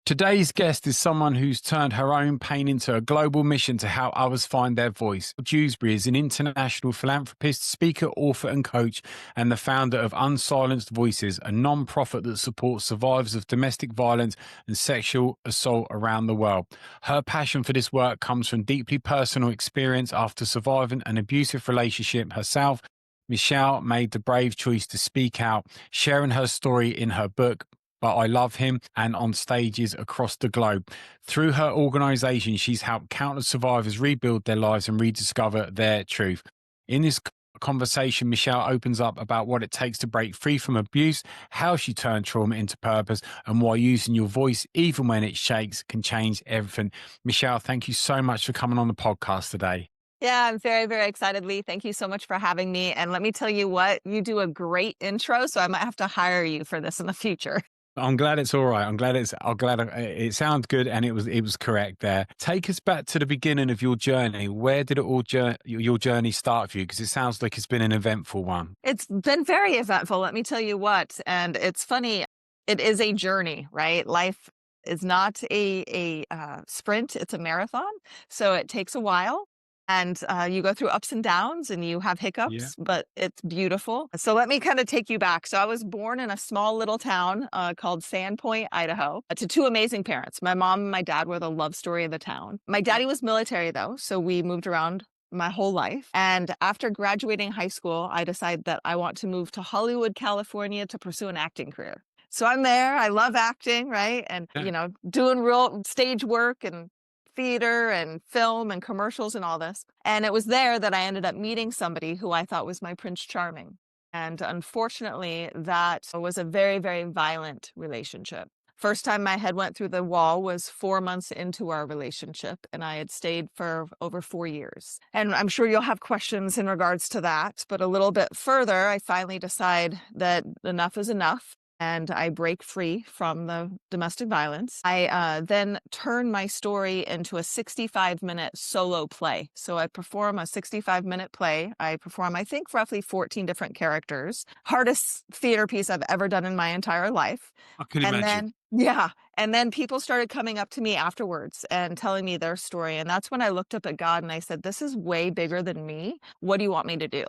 Today's guest is someone who's turned her own pain into a global mission to help others find their voice. Jewsberry is an international philanthropist, speaker, author, and coach, and the founder of Unsilenced Voices, a non-profit that supports survivors of domestic violence and sexual assault around the world. Her passion for this work comes from deeply personal experience after surviving an abusive relationship herself. Michelle made the brave choice to speak out, sharing her story in her book, But I Love Him, and on stages across the globe. Through her organization, she's helped countless survivors rebuild their lives and rediscover their truth. In this conversation, Michelle opens up about what it takes to break free from abuse, how she turned trauma into purpose, and why using your voice, even when it shakes, can change everything. Michelle, thank you so much for coming on the podcast today. Yeah, I'm very, very excited, Lee. Thank you so much for having me. And let me tell you what, you do a great intro, so I might have to hire you for this in the future. I'm glad it's all right. I'm glad it sounds good, and it was correct there. Take us back to the beginning of your journey. Where did it all your journey start for you? Because it sounds like it's been an eventful one. It's been very eventful, let me tell you what. And it's funny, it is a journey, right? Life is not a sprint, it's a marathon. So it takes a while. And you go through ups and downs and you have Yeah. hiccups, but it's beautiful. So let me kind of take you back. So I was born in a small little town called Sandpoint, Idaho, to two amazing parents. My mom and my dad were the love story of the town. My daddy was military, though, so we moved around my whole life. And after graduating high school, I decided that I want to move to Hollywood, California to pursue an acting career. So I'm there. I love acting, right? And, Yeah. doing real stage work and theater and film and commercials and all this. And it was there that I ended up meeting somebody who I thought was my Prince Charming. And unfortunately, that was a very, very violent relationship. First time my head went through the wall was 4 months into our relationship, and I had stayed for over 4 years. And I'm sure you'll have questions in regards to that, but a little bit further, I finally decide that enough is enough. And I break free from the domestic violence. I then turn my story into a 65-minute solo play. So I perform a 65-minute play. I perform, I think, roughly 14 different characters. Hardest theater piece I've ever done in my entire life. I can And imagine. then, yeah. And then people started coming up to me afterwards and telling me their story. And that's when I looked up at God and I said, this is way bigger than me. What do you want me to do?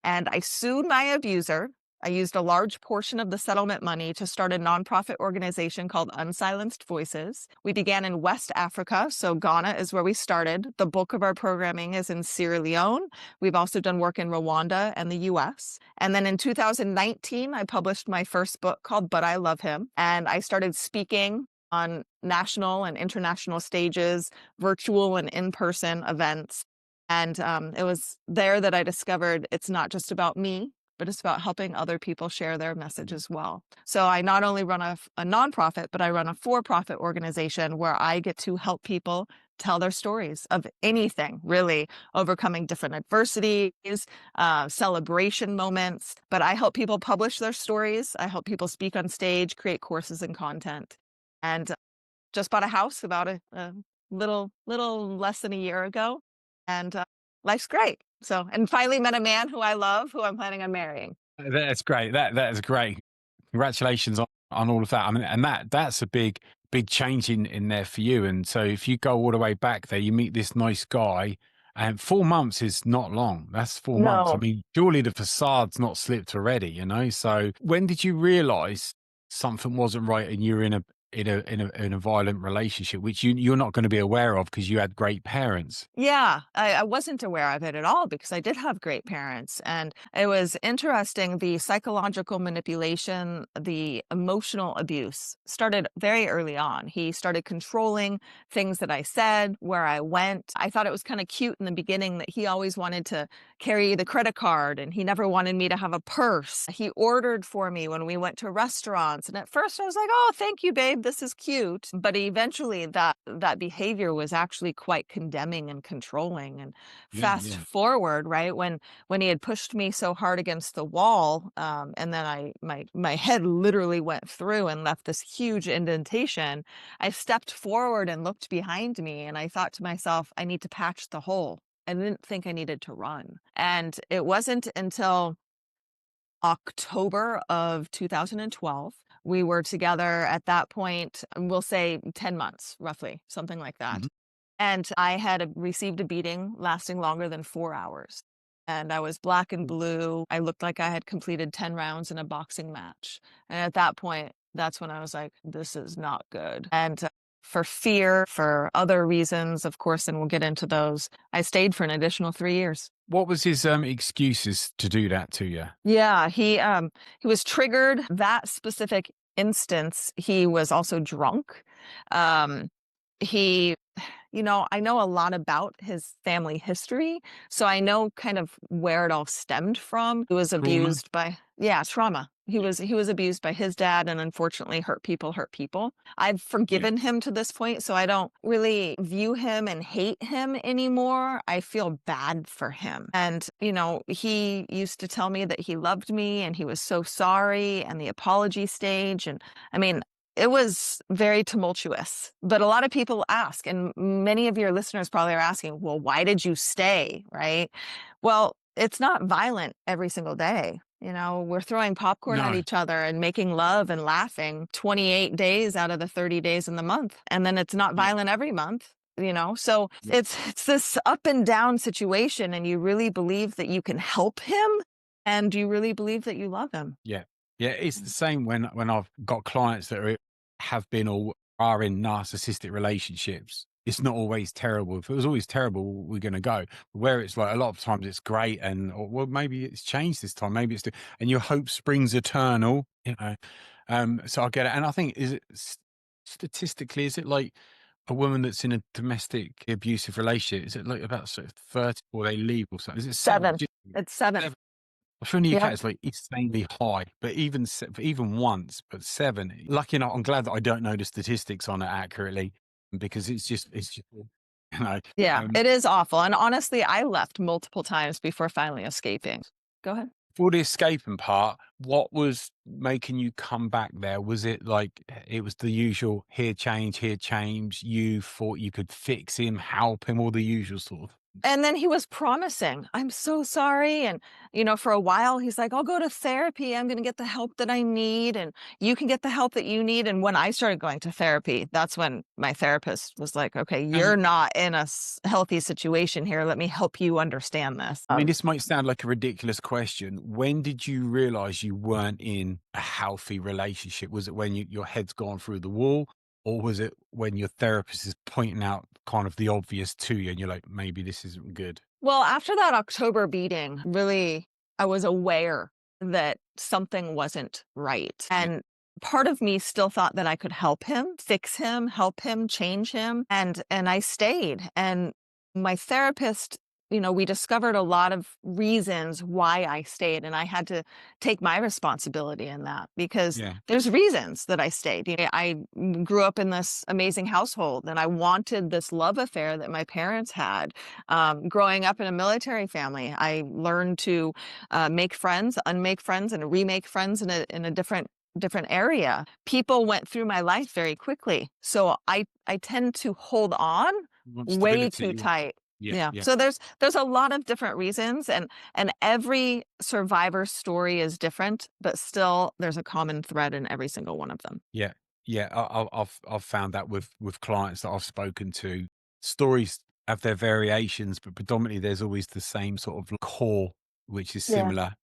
And I sued my abuser. I used a large portion of the settlement money to start a nonprofit organization called Unsilenced Voices. We began in West Africa, so Ghana is where we started. The bulk of our programming is in Sierra Leone. We've also done work in Rwanda and the US. And then in 2019, I published my first book called But I Love Him. And I started speaking on national and international stages, virtual and in-person events. And it was there that I discovered it's not just about me, but it's about helping other people share their message as well. So I not only run a nonprofit, but I run a for-profit organization where I get to help people tell their stories of anything, really, overcoming different adversities, celebration moments. But I help people publish their stories. I help people speak on stage, create courses and content. And just bought a house about a little less than a year ago. And life's great. So, and finally met a man who I love, who I'm planning on marrying. That's great. That is great. Congratulations on all of that. I mean, and that's a big change in there for you. And so if you go all the way back there, you meet this nice guy, and 4 months is not long. That's 4 months. I No. mean, surely the facade's not slipped already, you know? So when did you realize something wasn't right and you're in a violent relationship, which you're not going to be aware of because you had great parents? Yeah, I wasn't aware of it at all because I did have great parents. And it was interesting. The psychological manipulation, the emotional abuse started very early on. He started controlling things that I said, where I went. I thought it was kind of cute in the beginning that he always wanted to carry the credit card and he never wanted me to have a purse. He ordered for me when we went to restaurants. And at first I was like, oh, thank you, babe. This is cute. But eventually that behavior was actually quite condemning and controlling. And Yeah, fast yeah. forward, right, when he had pushed me so hard against the wall, and then my head literally went through and left this huge indentation, I stepped forward and looked behind me and I thought to myself, I need to patch the hole. I didn't think I needed to run. And it wasn't until October of 2012 We were together at that point, we'll say 10 months, roughly, something like that. Mhm. And I had received a beating lasting longer than 4 hours. And I was black and blue. I looked like I had completed 10 rounds in a boxing match. And at that point, that's when I was like, this is not good. And for fear, for other reasons, of course, and we'll get into those, I stayed for an additional 3 years. What was his excuses to do that to you? Yeah, he was triggered. That specific instance, he was also drunk. Um, he I know a lot about his family history, so I know kind of where it all stemmed from. He was Trauma? abused by yeah, trauma. Yeah. He was abused by his dad and unfortunately hurt people hurt people. I've Yeah. forgiven him to this point, so I don't really view him and hate him anymore. I feel bad for him. And, he used to tell me that he loved me and he was so sorry and the apology stage and I mean, it was very tumultuous, but a lot of people ask, and many of your listeners probably are asking, well, why did you stay? Right? Well, it's not violent every single day. We're throwing popcorn at No. each other and making love and laughing 28 days out of the 30 days in the month. And then it's not Yeah. violent every month. So Yeah. it's this up and down situation, and you really believe that you can help him and you really believe that you love him. Yeah. Yeah, it's the same when I've got clients that have been or are in narcissistic relationships. It's not always terrible. If it was always terrible, we're gonna go. Where it's like a lot of times it's great or well, maybe it's changed this time. Maybe and your hope springs eternal. So I get it. And I think is it statistically, is it like a woman that's in a domestic abusive relationship, is it like about sort of 30 or they leave or something? Is it seven? Seven. It's seven. I'm sure in the UK Yep. it's like insanely high, but even once, but 7. Lucky enough, I'm glad that I don't know the statistics on it accurately because it's just you know, Yeah, um, it is awful, and honestly, I left multiple times before finally escaping. Go ahead. for the escaping part, what was making you come back there? Was it like it was the usual here change, you thought you could fix him, help him, all the usual sort of things? And then he was promising, "I'm so sorry," and, for a while, he's like, "I'll go to therapy, I'm gonna get the help that I need, and you can get the help that you need," and when I started going to therapy, that's when my therapist was like, "Okay, you're And not in a healthy situation here, let me help you understand this." I mean, this might sound like a ridiculous question. When did you realize you weren't in a healthy relationship? Was it when your head's gone through the wall, or was it when your therapist is pointing out kind of the obvious to you and you're like, maybe this isn't good? Well, after that October beating, really, I was aware that something wasn't right. Yeah. And part of me still thought that I could help him, fix him, help him, change him. And I stayed. And my therapist, we discovered a lot of reasons why I stayed. And I had to take my responsibility in that because Yeah. there's reasons that I stayed. I grew up in this amazing household and I wanted this love affair that my parents had. Growing up in a military family, I learned to make friends, unmake friends, and remake friends in a different area. People went through my life very quickly, so I tend to hold on You want way stability. too tight. Yeah. Yeah. Yeah. So there's a lot of different reasons, and every survivor story is different, but still there's a common thread in every single one of them. Yeah, yeah. I've found that with clients that I've spoken to, stories have their variations, but predominantly there's always the same sort of core, which is Yeah. similar.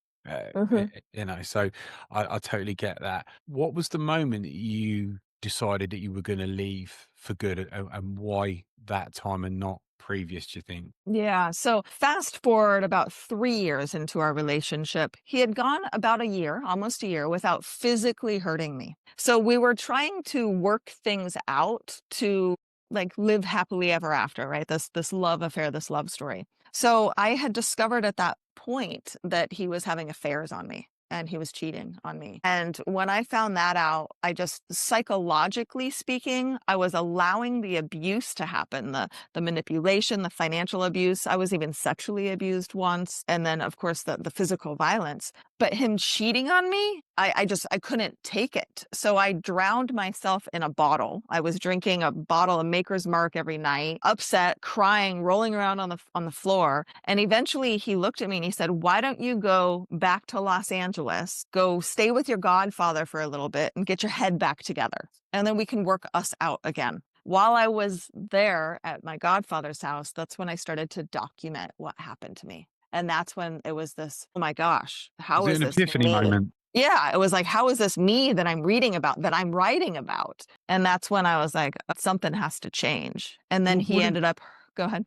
hmm So I totally get that. What was the moment that you decided that you were going to leave for good, and why that time and not previous? Do you think? Yeah. So fast forward about 3 years into our relationship, he had gone about a year, almost a year, without physically hurting me. So we were trying to work things out to like live happily ever after, right? This love affair, this love story. So I had discovered at that point that he was having affairs on me and he was cheating on me. And when I found that out, I just psychologically speaking, I was allowing the abuse to happen, the manipulation, the financial abuse. I was even sexually abused once. And then, of course, the physical violence. But him cheating on me, I couldn't take it. So I drowned myself in a bottle. I was drinking a bottle of Maker's Mark every night, upset, crying, rolling around on the floor. And eventually he looked at me and he said, "Why don't you go back to Los Angeles Angeles, go stay with your godfather for a little bit and get your head back together. And then we can work us out again. While I was there at my godfather's house, that's when I started to document what happened to me. And that's when it was this, oh my gosh, Was how it is an this epiphany me? moment? Yeah, it was like, how is this me that I'm reading about, that I'm writing about? And that's when I was like, something has to change. And then he What did, ended up, go ahead.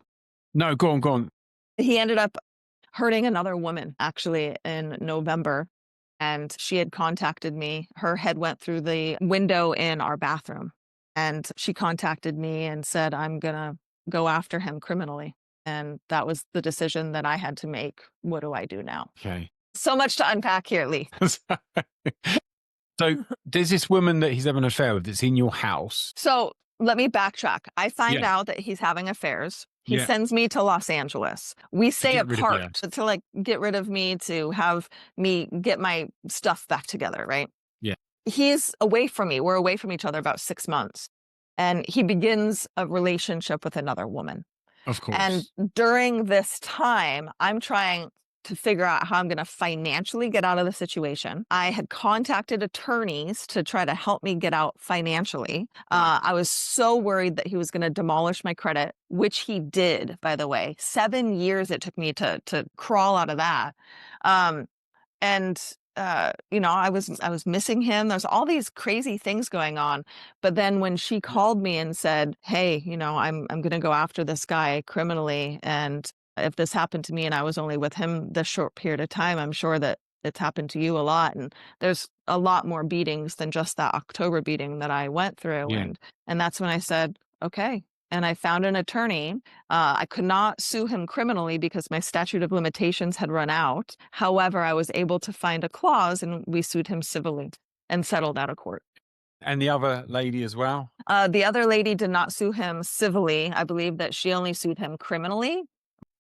no, go on, go on. He ended up hurting another woman actually in November. And she had contacted me. Her head went through the window in our bathroom. And she contacted me and said, I'm going to go after him criminally. And that was the decision that I had to make. What do I do now? Okay. So much to unpack here, Lee. So there's this woman that he's having an affair with that's in your house. So let me backtrack. I find Yeah. out that he's having affairs. He Yeah. sends me to Los Angeles. We To stay get rid of you. apart to like get rid of me, to have me get my stuff back together, right? Yeah. He's away from me. We're away from each other about 6 months. And he begins a relationship with another woman. Of And course. during this time, I'm trying to figure out how I'm going to financially get out of the situation. I had contacted attorneys to try to help me get out financially. I was so worried that he was going to demolish my credit, which he did, by the way. 7 years it took me to crawl out of that. And I was missing him. There's all these crazy things going on. But then when she called me and said, "Hey, I'm going to go after this guy criminally, and if this happened to me and I was only with him this short period of time, I'm sure that it's happened to you a lot, and there's a lot more beatings than just that October beating that I went through." Yeah. And that's when I said, "Okay." And I found an attorney. I could not sue him criminally because my statute of limitations had run out. However, I was able to find a clause and we sued him civilly and settled out of court. And the other lady as well? The other lady did not sue him civilly. I believe that she only sued him criminally.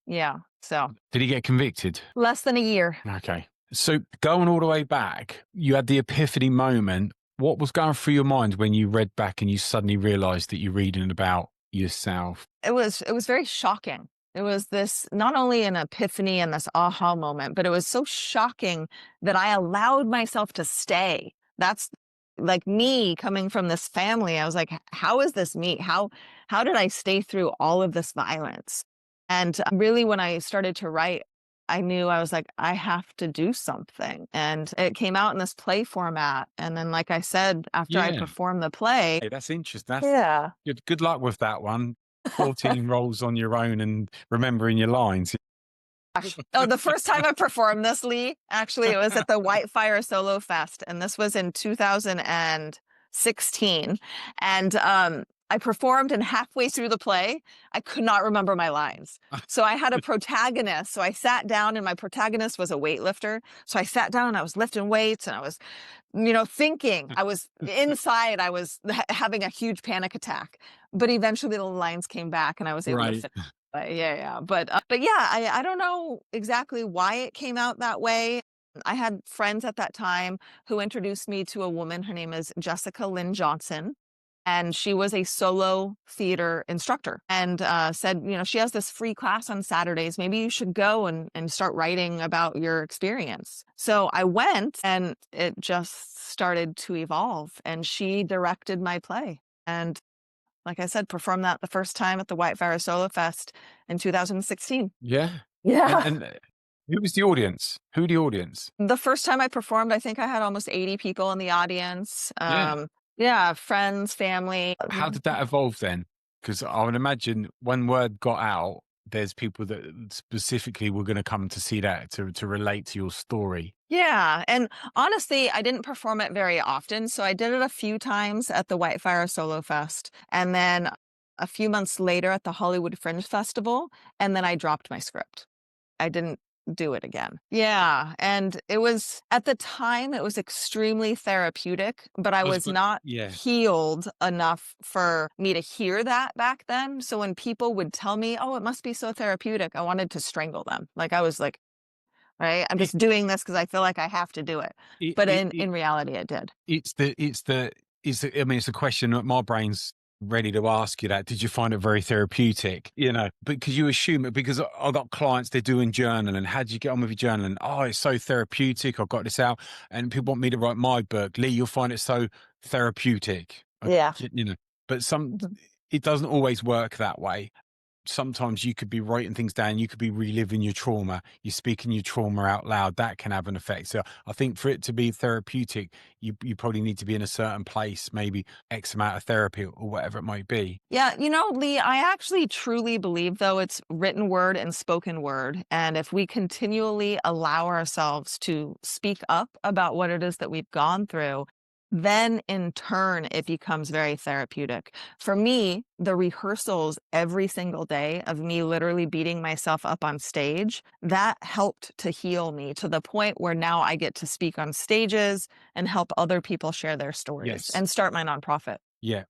Yeah. So Did he get convicted? less than a year. Okay. So going all the way back, you had the epiphany moment. What was going through your mind when you read back and you suddenly realized that you're reading about yourself? It was very shocking. It was this, not only an epiphany and this aha moment, but it was so shocking that I allowed myself to stay. That's like me coming from this family. I was like, how is this me? How did I stay through all of this violence? And really, when I started to write, I knew, I was like, I have to do something. And it came out in this play format. And then, like I said, after I Yeah. performed the play, Hey, that's interesting. That's yeah. good luck with that one. 14 roles on your own and remembering your lines. Oh, the first time I performed this, Lee, actually, it was at the Whitefire Solo Fest, and this was in 2016. And I performed, and halfway through the play, I could not remember my lines. So I had a protagonist. So I sat down, and my protagonist was a weightlifter. So I sat down, and I was lifting weights, and I was, thinking. I was inside. I was having a huge panic attack. But eventually, the lines came back, and I was able to Right. finish. Yeah. But yeah, I don't know exactly why it came out that way. I had friends at that time who introduced me to a woman. Her name is Jessica Lynn Johnson. And she was a solo theater instructor, and said, she has this free class on Saturdays. Maybe you should go and start writing about your experience. So I went, and it just started to evolve. And she directed my play. And like I said, performed that the first time at the Whitefire Solo Fest in 2016. Yeah. Yeah. And who was the audience? Who the audience? The first time I performed, I think I had almost 80 people in the audience. Yeah. Yeah, friends, family. How did that evolve then? Because I would imagine when word got out, there's people that specifically were going to come to see that to relate to your story. Yeah. And honestly, I didn't perform it very often. So I did it a few times at the Whitefire Solo Fest. And then a few months later at the Hollywood Fringe Festival. And then I dropped my script. I didn't do it again. Yeah. And it was, at the time, it was extremely therapeutic, but I was not Yeah. healed enough for me to hear that back then. So when people would tell me, oh, it must be so therapeutic, I wanted to strangle them. Like, I was like, right, I'm just doing this because I feel like I have to do it. But in reality, it did. It's a question that my brain's ready to ask you that. Did you find it very therapeutic? Because you assume it, because I got clients, they're doing journaling. How did you get on with your journaling? Oh, it's so therapeutic. I got this out. And people want me to write my book. Lee, you'll find it so therapeutic. Yeah. You know, but Mhm. it doesn't always work that way. Sometimes you could be writing things down, you could be reliving your trauma, you're speaking your trauma out loud. That can have an effect. So I think for it to be therapeutic, you probably need to be in a certain place, maybe X amount of therapy or whatever it might be. Yeah, Lee, I actually truly believe, though, it's written word and spoken word. And if we continually allow ourselves to speak up about what it is that we've gone through, then in turn, it becomes very therapeutic. For me, the rehearsals every single day of me literally beating myself up on stage, that helped to heal me to the point where now I get to speak on stages and help other people share their stories Yes. and start my nonprofit. Yeah.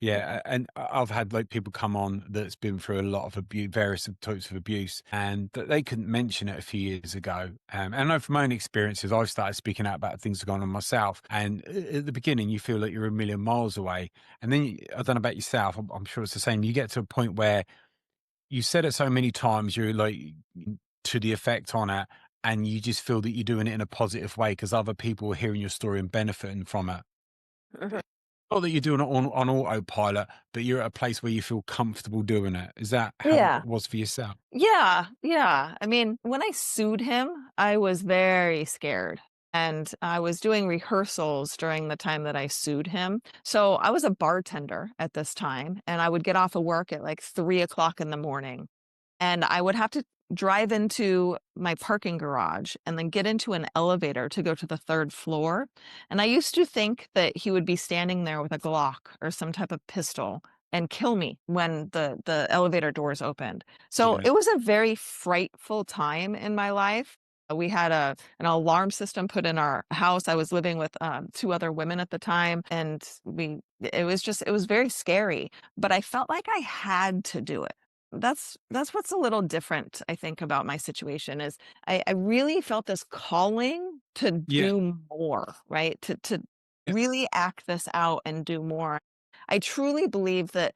Yeah, and I've had like people come on that's been through a lot of abuse, various types of abuse, and that they couldn't mention it a few years ago. And I know from my own experiences, I've started speaking out about things that have gone on myself. And at the beginning, you feel like you're a million miles away, and then I don't know about yourself. I'm sure it's the same. You get to a point where you said it so many times, you're like to the effect on it, and you just feel that you're doing it in a positive way because other people are hearing your story and benefiting from it. Not that you're doing it on autopilot, but you're at a place where you feel comfortable doing it. Is that how Yeah. it was for yourself? Yeah, yeah. I mean, when I sued him, I was very scared. And I was doing rehearsals during the time that I sued him. So I was a bartender at this time, and I would get off of work at like 3 o'clock in the morning. And I would have to drive into my parking garage and then get into an elevator to go to the third floor. And I used to think that he would be standing there with a Glock or some type of pistol and kill me when the elevator doors opened. So Yeah. it was a very frightful time in my life. We had an alarm system put in our house. I was living with two other women at the time, and it was very scary. But I felt like I had to do it. That's what's a little different, I think, about my situation is I really felt this calling to Yeah. do more, right? To Yeah. really act this out and do more. I truly believe that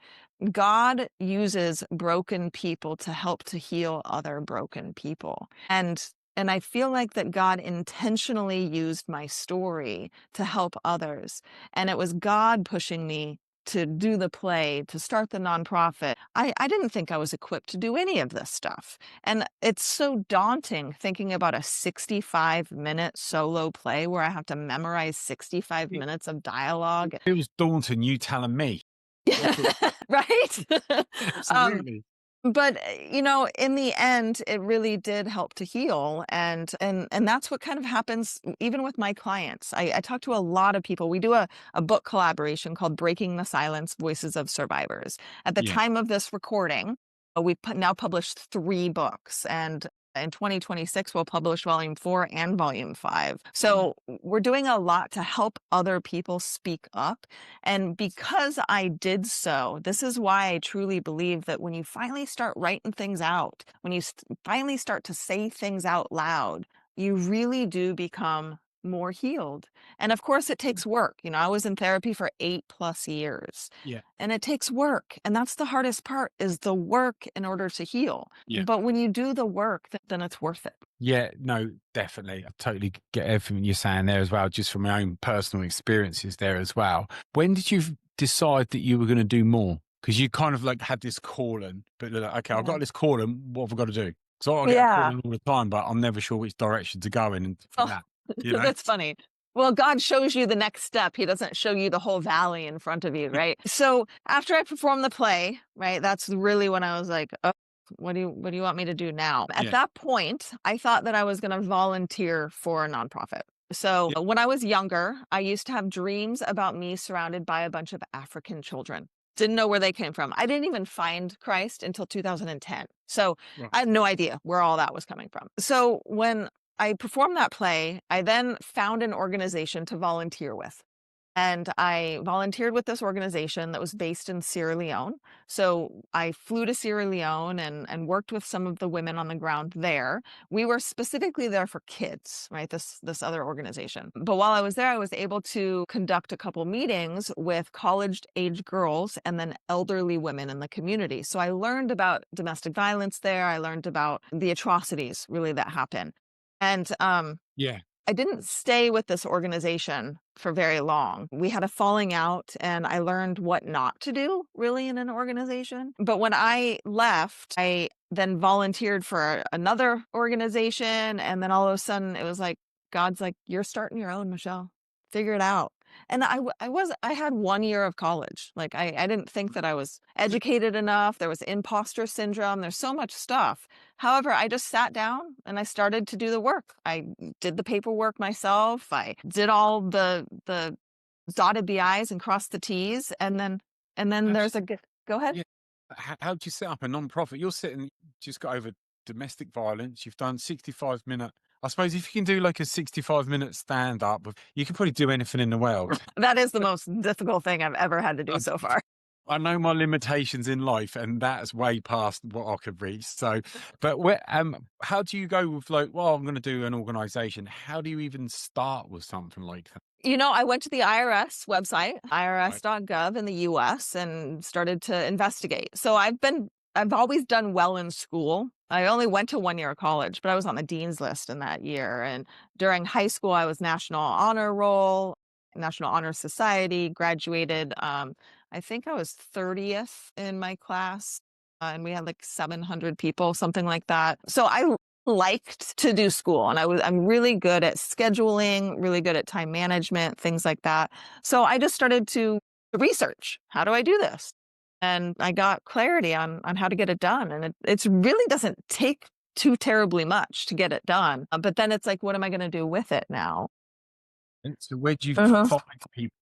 God uses broken people to help to heal other broken people. And I feel like that God intentionally used my story to help others. And it was God pushing me to do the play, to start the nonprofit. I didn't think I was equipped to do any of this stuff. And it's so daunting thinking about a 65-minute solo play where I have to memorize 65 It minutes of dialogue. feels daunting, you telling me. That's what Right? Um, absolutely. but, in the end, it really did help to heal, and that's what kind of happens even with my clients. I talk to a lot of people. We do a book collaboration called Breaking the Silence: Voices of Survivors. At the Yeah. time of this recording, we've now published 3 books, and in 2026, we'll publish volume 4 and volume 5. So, we're doing a lot to help other people speak up, and because I did so, this is why I truly believe that when you finally start writing things out, when you finally start to say things out loud, you really do become more healed. And of course, it takes work. I was in therapy for 8+ years, Yeah. and it takes work. And that's the hardest part is the work in order to heal. Yeah. But when you do the work, then it's worth it. Yeah, no, definitely. I totally get everything you're saying there as well, just from my own personal experiences there as well. When did you decide that you were going to do more? Because you kind of like had this calling, but you're like, okay, I've Yeah. got this calling. What have I got to do? So I get a Yeah. calling all the time, but I'm never sure which direction to go in and for Oh, that, you know? that's funny. Well, God shows you the next step. He doesn't show you the whole valley in front of you, right? So after I performed the play, right, that's really when I was like, oh, what do you want me to do now? At Yeah. that point, I thought that I was going to volunteer for a nonprofit. So Yeah. when I was younger, I used to have dreams about me surrounded by a bunch of African children. Didn't know where they came from. I didn't even find Christ until 2010. So Right. I had no idea where all that was coming from. So when I performed that play, I then found an organization to volunteer with. And I volunteered with this organization that was based in Sierra Leone. So I flew to Sierra Leone and worked with some of the women on the ground there. We were specifically there for kids, right? This other organization. But while I was there, I was able to conduct a couple meetings with college-age girls and then elderly women in the community. So I learned about domestic violence there. I learned about the atrocities really that happen. And Yeah. I didn't stay with this organization for very long. We had a falling out, and I learned what not to do really in an organization. But when I left, I then volunteered for another organization. And then all of a sudden, it was like, God's like, you're starting your own, Michelle. Figure it out. And I had 1 year of college. Like, I didn't think that I was educated enough. There was imposter syndrome. There's so much stuff. However, I just sat down and I started to do the work. I did the paperwork myself. I did all the dotted the I's and crossed the T's. And then there's go ahead. Yeah. How do you set up a non-profit? You're sitting, just got over domestic violence. You've done 65-minute. I suppose if you can do like a 65-minute stand up, you can probably do anything in the world. That is the most difficult thing I've ever had to do I so far. I know my limitations in life, and that's way past what I could reach. So, but how do you go with like, well, I'm going to do an organization. How do you even start with something like that? I went to the IRS website, Right. irs.gov in the US, and started to investigate. So I've always done well in school. I only went to 1 year of college, but I was on the dean's list in that year. And during high school, I was National Honor Roll, National Honor Society, graduated. I think I was 30th in my class, and we had like 700 people, something like that. So I liked to do school, and I'm really good at scheduling, really good at time management, things like that. So I just started to research, how do I do this? And I got clarity on how to get it done, and it's really doesn't take too terribly much to get it done. But then it's like, what am I going to do with it now? And so, where do you Uh-huh. find people?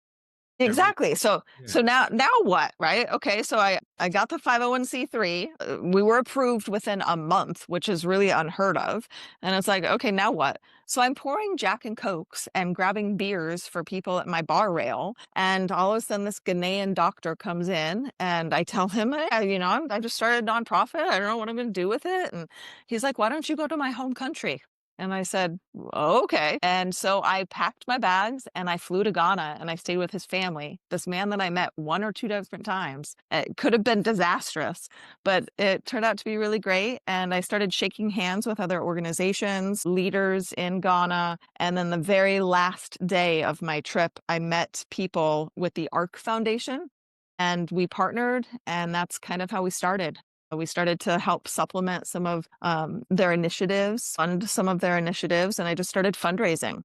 Exactly. So Yeah. so now what, right? Okay, so I got the 501(c)(3. We were approved within a month, which is really unheard of. And it's like, okay, now what? So I'm pouring Jack and Cokes and grabbing beers for people at my bar rail. And all of a sudden, this Ghanaian doctor comes in, and I tell him, hey, I just started a nonprofit. I don't know what I'm going to do with it. And he's like, why don't you go to my home country? And I said, okay. And so I packed my bags and I flew to Ghana, and I stayed with his family. This man that I met one or two different times. It could have been disastrous, but it turned out to be really great. And I started shaking hands with other organizations, leaders in Ghana. And then the very last day of my trip, I met people with the ARC Foundation, and we partnered, and that's kind of how we started. We started to help supplement some of their initiatives, fund some of their initiatives, and I just started fundraising.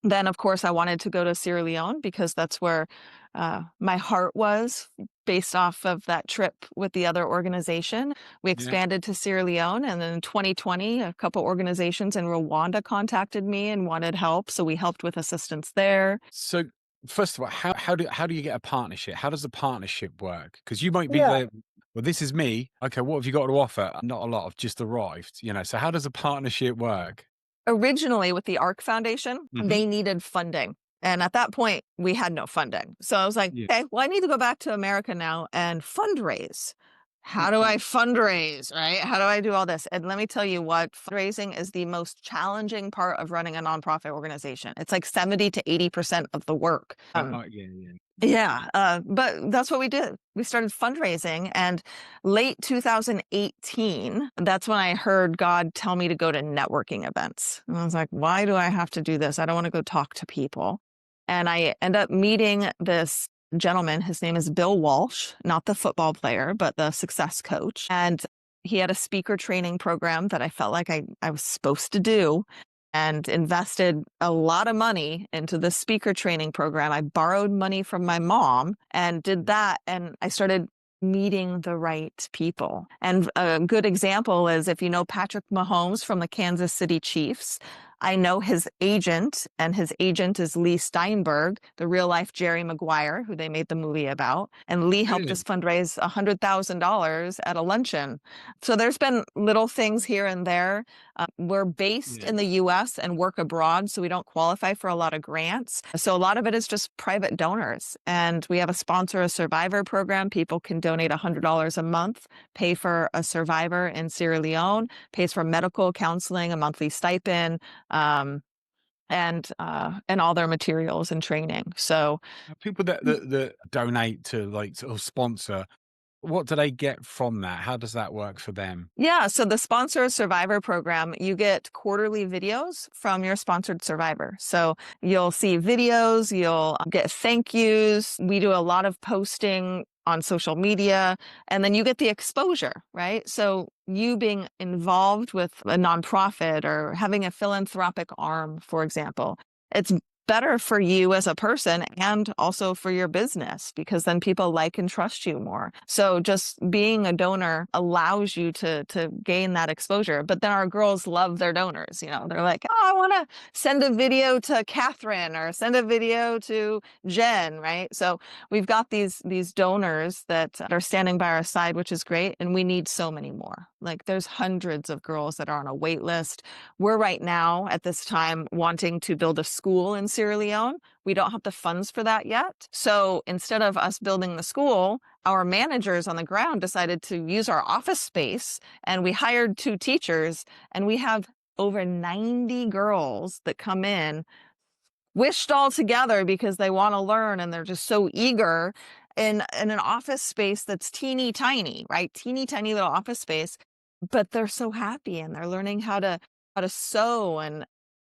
Then, of course, I wanted to go to Sierra Leone because that's where my heart was based off of that trip with the other organization. We Yeah. expanded to Sierra Leone, and then in 2020, a couple organizations in Rwanda contacted me and wanted help. So we helped with assistance there. So, first of all, how do you get a partnership? How does a partnership work? Because you might be Yeah. there. Well, this is me. Okay, what have you got to offer? Not a lot. I've just arrived. So how does a partnership work? Originally, with the ARC Foundation, Hmm. they needed funding. And at that point, we had no funding. So I was like, Yeah. okay, well, I need to go back to America now and fundraise. How do I fundraise, right? How do I do all this? And let me tell you what, fundraising is the most challenging part of running a nonprofit organization. It's like 70 to 80% of the work. Yeah, yeah. Yeah, but that's what we did. We started fundraising, and late 2018, that's when I heard God tell me to go to networking events. And I was like, why do I have to do this? I don't want to go talk to people. And I end up meeting this gentleman. His name is Bill Walsh, not the football player, but the success coach. And he had a speaker training program that I felt like I was supposed to do, and invested a lot of money into the speaker training program. I borrowed money from my mom and did that. And I started meeting the right people. And a good example is, if you know Patrick Mahomes from the Kansas City Chiefs, I know his agent, and his agent is Lee Steinberg, the real life Jerry Maguire, who they made the movie about. And Lee helped us Really? fundraise $100,000 at a luncheon. So there's been little things here and there. We're based Yeah. in the US and work abroad, so we don't qualify for a lot of grants. So a lot of it is just private donors. And we have a sponsor a survivor program. People can donate $100 a month, pay for a survivor in Sierra Leone, pays for medical counseling, a monthly stipend, um, and all their materials and training. So People that donate to like sort of sponsor, what do they get from that? How does that work for them? yeah, so the Sponsor a Survivor program, you get quarterly videos from your sponsored survivor. So you'll see videos, you'll get thank yous. We do a lot of posting on social media, and then you get the exposure, right? So you being involved with a nonprofit or having a philanthropic arm, for example, it's better for you as a person and also for your business, because then people like and trust you more. So just being a donor allows you to gain that exposure. But then our girls love their donors. They're like, oh, I want to send a video to Catherine or send a video to Jen, right? So we've got these donors that are standing by our side, which is great. And we need so many more. Like there's hundreds of girls that are on a wait list. We're right now at this time wanting to build a school in Sierra Leone. We don't have the funds for that yet. So instead of us building the school, our managers on the ground decided to use our office space, and we hired 2 teachers, and we have over 90 girls that come in wished all together because they want to learn and they're just so eager in an office space that's teeny tiny, right? Teeny tiny little office space, but they're so happy and they're learning how to sew and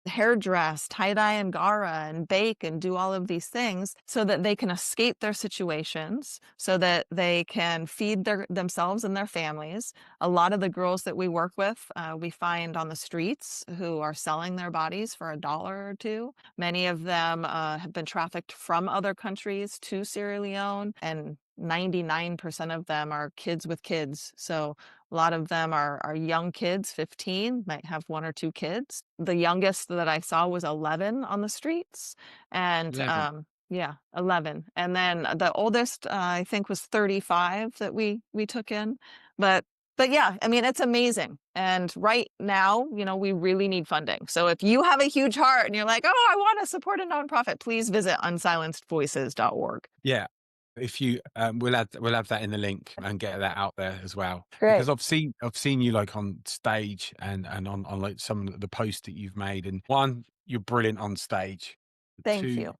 hairdress, tie-dye Angara, and bake and do all of these things so that they can escape their situations, so that they can feed themselves and their families. A lot of the girls that we work with, we find on the streets who are selling their bodies for $1 or 2. Many of them have been trafficked from other countries to Sierra Leone, and 99% of them are kids with kids. So a lot of them are young kids, 15, might have 1 or 2 kids. The youngest that I saw was 11 on the streets. And 11. yeah, 11. And then the oldest, I think, was 35 that we took in. But yeah, I mean, it's amazing. And right now, we really need funding. So if you have a huge heart and you're like, oh, I want to support a nonprofit, please visit unsilencedvoices.org. Yeah. If you we'll have that in the link and get that out there as well, Great. because I've seen you like on stage and on like some of the posts that you've made, and one, you're brilliant on stage. Thank Two, you.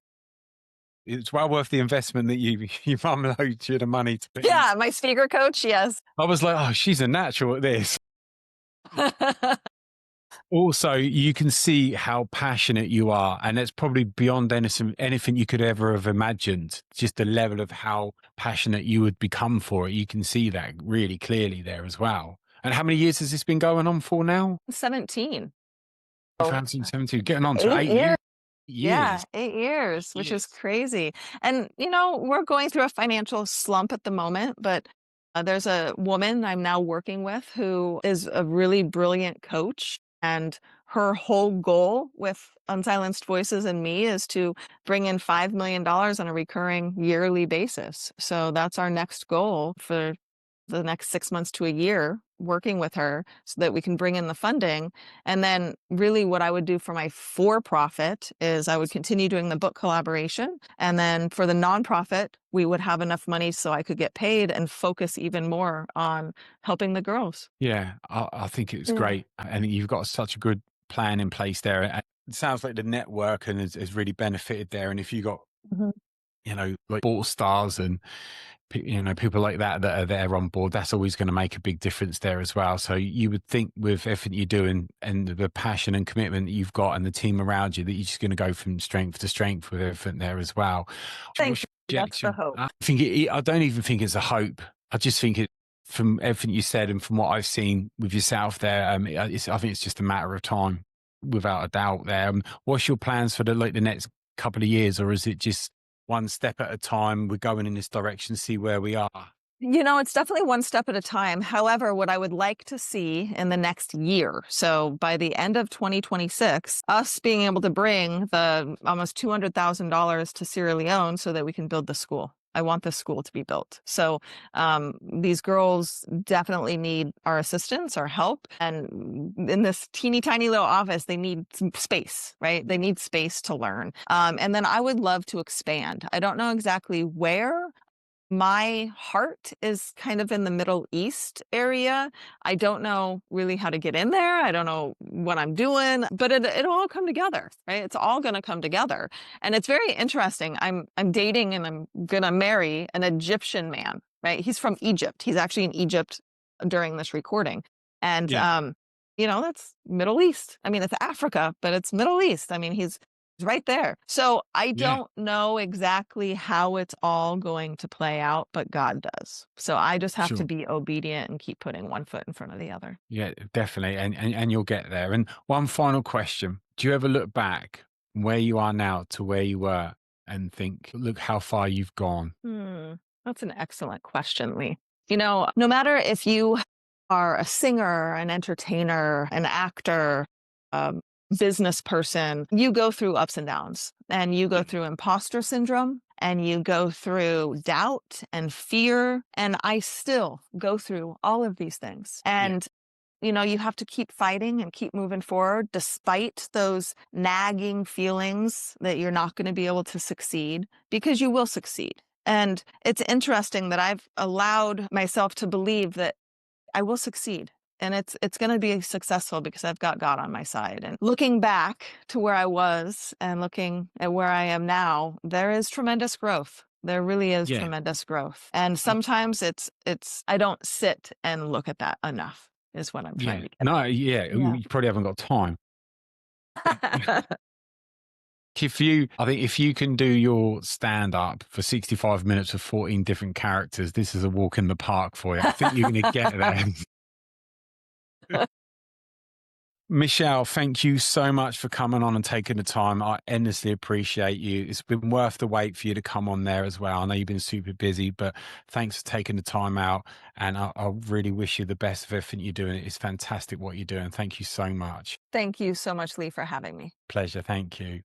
it's well worth the investment that you mum loads you the money to put in. Yeah, my speaker coach, yes. I was like, oh, she's a natural at this. Also, you can see how passionate you are, and it's probably beyond anything you could ever have imagined. Just the level of how passionate you would become for it. You can see that really clearly there as well. And how many years has this been going on for now? 17. Oh, 2017, getting on to 8 8 years. years. Yeah, Years. 8 years, which is Years. crazy. And, we're going through a financial slump at the moment, but there's a woman I'm now working with who is a really brilliant coach. And her whole goal with Unsilenced Voices and me is to bring in $5 million on a recurring yearly basis. So that's our next goal for the next 6 months to a year, working with her so that we can bring in the funding. And then really what I would do for my for-profit is I would continue doing the book collaboration. And then for the nonprofit, we would have enough money so I could get paid and focus even more on helping the girls. Yeah, I think it's Yeah. great. And you've got such a good plan in place there. And it sounds like the network and has really benefited there. And if you got, Mhm. like sports stars and people like that are there on board, that's always going to make a big difference there as well. So you would think with everything you're doing and the passion and commitment that you've got and the team around you, that you're just going to go from strength to strength with everything there as well. Thank What's you. your That's the projection? hope. I don't even think it's a hope. I just think it, from everything you said and from what I've seen with yourself there, I think it's just a matter of time, without a doubt there. What's your plans for the next couple of years, or is it just one step at a time? We're going in this direction, see where we are. It's definitely one step at a time. However, what I would like to see in the next year, so by the end of 2026, us being able to bring the almost $200,000 to Sierra Leone so that we can build the school. I want this school to be built. So these girls definitely need our assistance, our help. And in this teeny tiny little office, they need some space, right? They need space to learn. And then I would love to expand. I don't know exactly where. My heart is kind of in the Middle East area. I don't know really how to get in there. I don't know what I'm doing, but it'll all come together, right? It's all going to come together. And it's very interesting. I'm dating and I'm going to marry an Egyptian man, right? He's from Egypt. He's actually in Egypt during this recording. And Yeah, that's Middle East. I mean, it's Africa, but it's Middle East. I mean, he's right there. So I yeah, don't know exactly how it's all going to play out, but God does. So I just have to sure. be obedient and keep putting one foot in front of the other. Yeah, definitely. And you'll get there. And one final question. Do you ever look back where you are now to where you were and think, look how far you've gone? That's an excellent question, Lee. No matter if you are a singer, an entertainer, an actor, a business person, you go through ups and downs, and you go Yeah. through imposter syndrome, and you go through doubt and fear. And I still go through all of these things. Yeah. And you have to keep fighting and keep moving forward despite those nagging feelings that you're not going to be able to succeed, because you will succeed. And it's interesting that I've allowed myself to believe that I will succeed. And it's going to be successful because I've got God on my side. And looking back to where I was and looking at where I am now, there is tremendous growth. There really is Yeah. tremendous growth. And Uh, sometimes it's I don't sit and look at that enough is what I'm trying yeah. to get No, at. yeah. Yeah. You probably haven't got time. I think if you can do your stand up for 65 minutes with 14 different characters, this is a walk in the park for you. I think you're going to get there. Michelle, thank you so much for coming on and taking the time. I endlessly appreciate you. It's been worth the wait for you to come on there as well. I know you've been super busy, but thanks for taking the time out. And I really wish you the best of everything you're doing. It's fantastic what you're doing. Thank you so much. Thank you so much, Lee, for having me. Pleasure. Thank you.